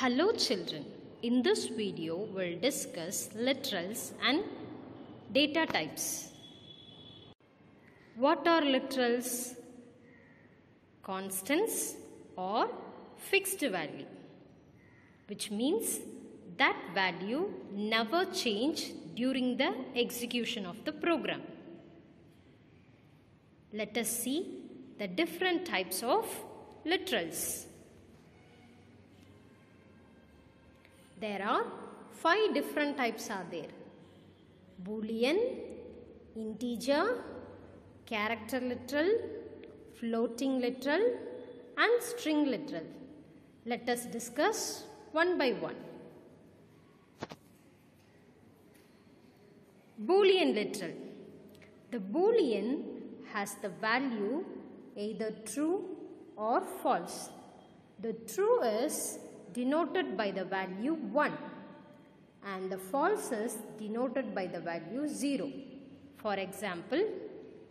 Hello children, in this video we'll discuss literals and data types. What are literals? Constants or fixed value, which means that value never change during the execution of the program. Let us see the different types of literals. There are 5 different types are there. Boolean, integer, character literal, floating literal and string literal. Let us discuss one by one. Boolean literal. The Boolean has the value either true or false. The true is denoted by the value 1 and the false is denoted by the value 0. For example,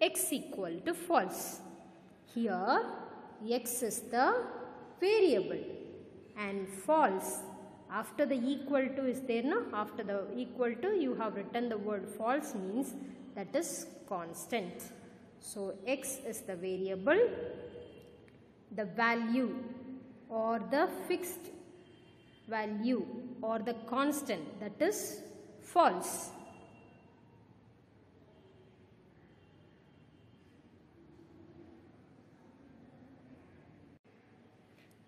x equal to false. Here x is the variable and false. After the equal to is there, no? After the equal to you have written the word false, means that is constant. So x is the variable, the value or the fixed value or the constant, that is false.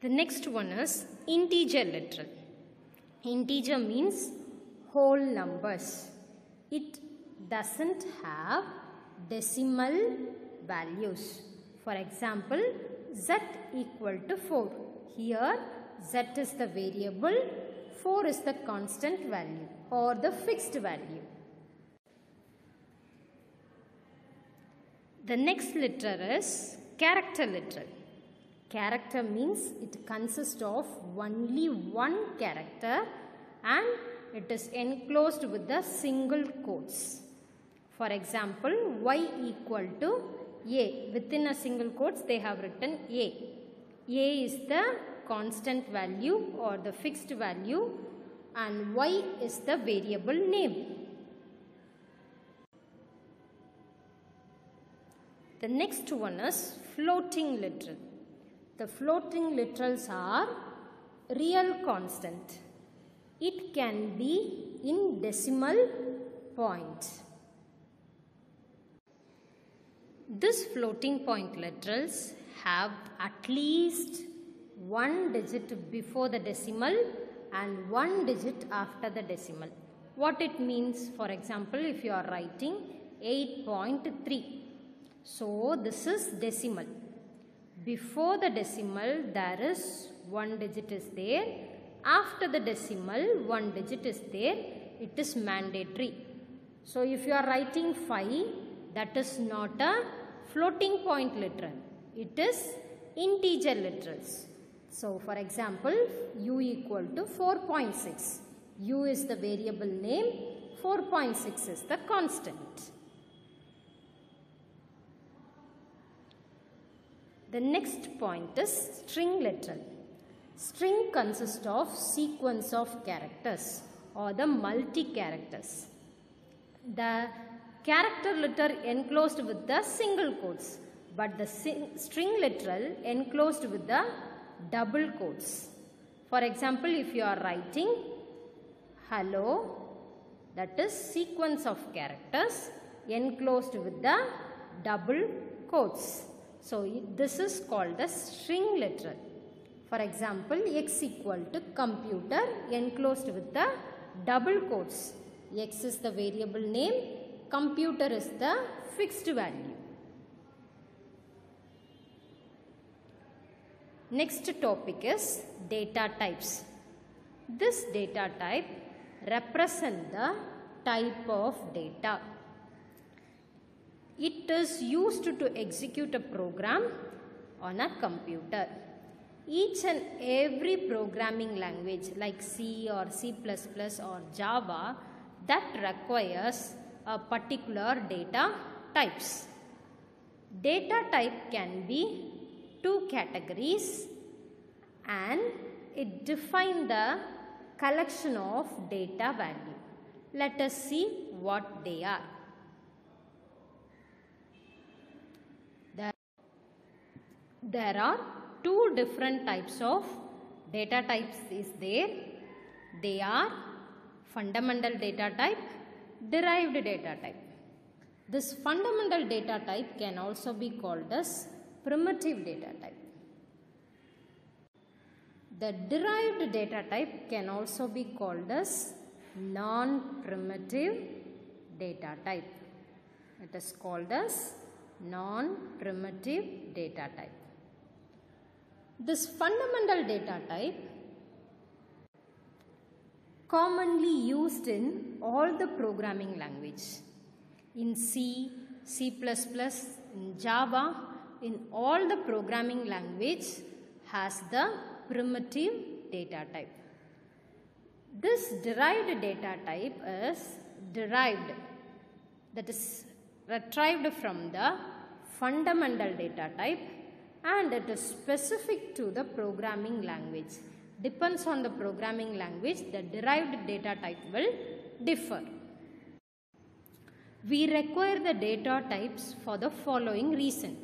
The next one is integer literal. Integer means whole numbers. It doesn't have decimal values. For example, z equal to 4. Here z is the variable, 4 is the constant value or the fixed value. The next letter is character literal. Character means it consists of only one character and it is enclosed with the single quotes. For example, y equal to a. Within a single quotes they have written a. A is the constant value or the fixed value and y is the variable name. The next one is floating literal. The floating literals are real constant. It can be in decimal point. This floating point literals have at least 1 digit before the decimal and 1 digit after the decimal. What it means, for example, if you are writing 8.3. So this is decimal. Before the decimal there is 1 digit is there. After the decimal 1 digit is there. It is mandatory. So if you are writing 5, that is not a floating point literal. It is integer literals. So for example, u equal to 4.6. U is the variable name, 4.6 is the constant. The next point is string literal. String consists of sequence of characters or the multi-characters. The character letter enclosed with the single quotes, but the string literal enclosed with the double quotes. For example, if you are writing hello, that is sequence of characters enclosed with the double quotes. So this is called a string literal. For example, x equal to computer enclosed with the double quotes. X is the variable name, computer is the fixed value. Next topic is data types. This data type represents the type of data. It is used to execute a program on a computer. Each and every programming language like C or C++ or Java that requires a particular data types. Data type can be 2 categories and it defines the collection of data value. Let us see what they are. There are two different types of data types is there. They are fundamental data type, derived data type. This fundamental data type can also be called as primitive data type. The derived data type can also be called as non-primitive data type. It is called as non-primitive data type. This fundamental data type commonly used in all the programming language. In C, C++, in Java, in all the programming language has the primitive data type. This derived data type is derived, that is retrieved from the fundamental data type, and it is specific to the programming language. Depends on the programming language, the derived data type will differ. We require the data types for the following reason.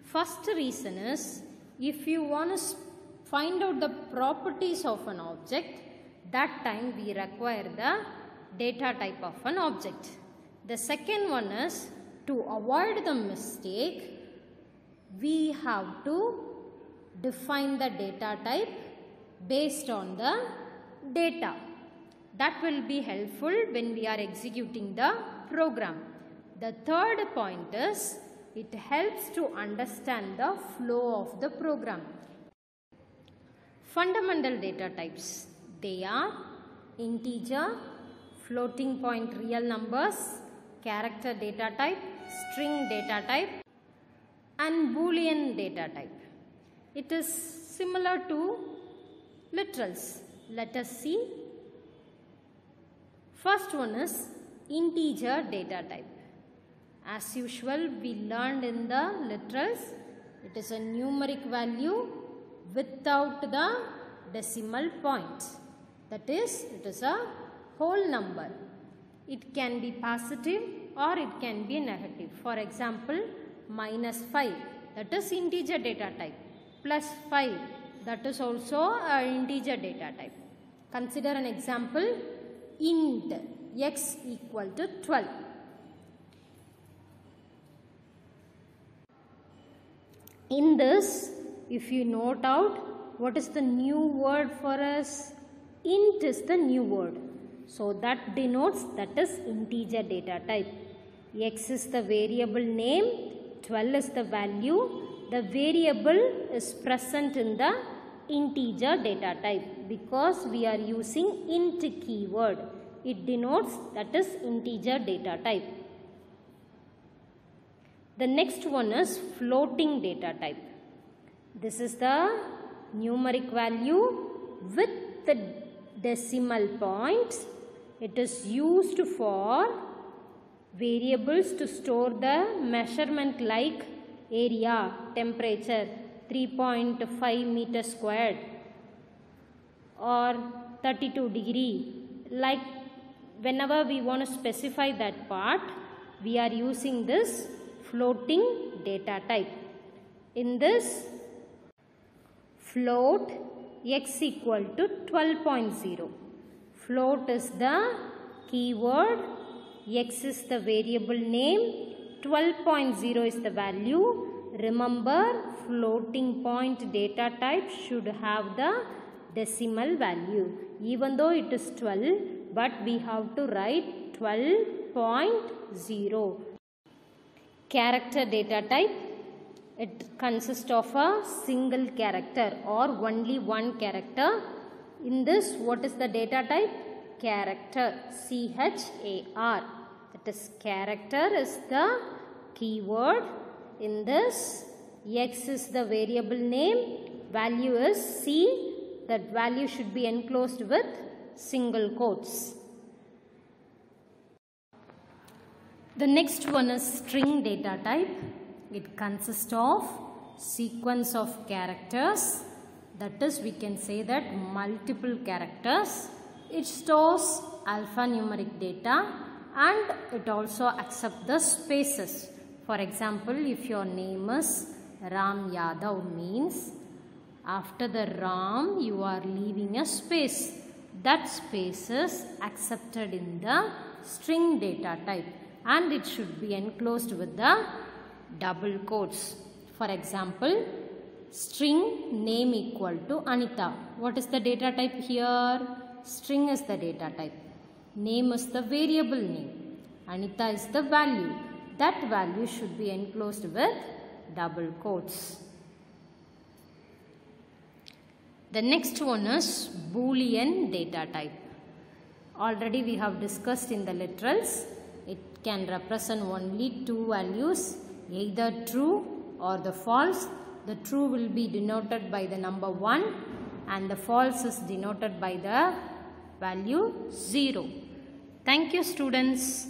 First reason is, if you want to find out the properties of an object, that time we require the data type of an object. The second one is, to avoid the mistake, we have to define the data type based on the data. That will be helpful when we are executing the program. The third point is, it helps to understand the flow of the program. Fundamental data types, they are integer, floating point real numbers, character data type, string data type, and Boolean data type. It is similar to literals. Let us see. First one is integer data type. As usual, we learned in the literals, it is a numeric value without the decimal point. That is, it is a whole number. It can be positive or it can be negative. For example, -5, that is integer data type. +5, that is also an integer data type. Consider an example, int x equal to 12. In this, if you note out, what is the new word for us? Int is the new word. So that denotes that is integer data type. X is the variable name, 12 is the value. The variable is present in the integer data type because we are using int keyword. It denotes that is integer data type. The next one is floating data type. This is the numeric value with the decimal points. It is used for variables to store the measurement like area, temperature, 3.5 meters squared or 32 degree. Like whenever we want to specify that part, we are using this floating data type. In this, float x equal to 12.0. Float is the keyword, x is the variable name, 12.0 is the value. Remember, floating point data type should have the decimal value. Even though it is 12, but we have to write 12.0. Character data type, it consists of a single character or only one character. In this, what is the data type? Character, C-H-A-R. That is, character is the keyword. In this, x is the variable name, value is C. That value should be enclosed with single quotes. The next one is string data type. It consists of sequence of characters That is, we can say that multiple characters. It stores alphanumeric data and it also accepts the spaces. For example, if your name is Ram Yadav, means after the Ram you are leaving a space. That space is accepted in the string data type and it should be enclosed with the double quotes. For example, string name equal to Anita. What is the data type here? String is the data type. Name is the variable name. Anita is the value. That value should be enclosed with double quotes. The next one is Boolean data type. Already we have discussed in the literals. It can represent only two values, either true or the false. The true will be denoted by the number 1 and the false is denoted by the value 0. Thank you, students.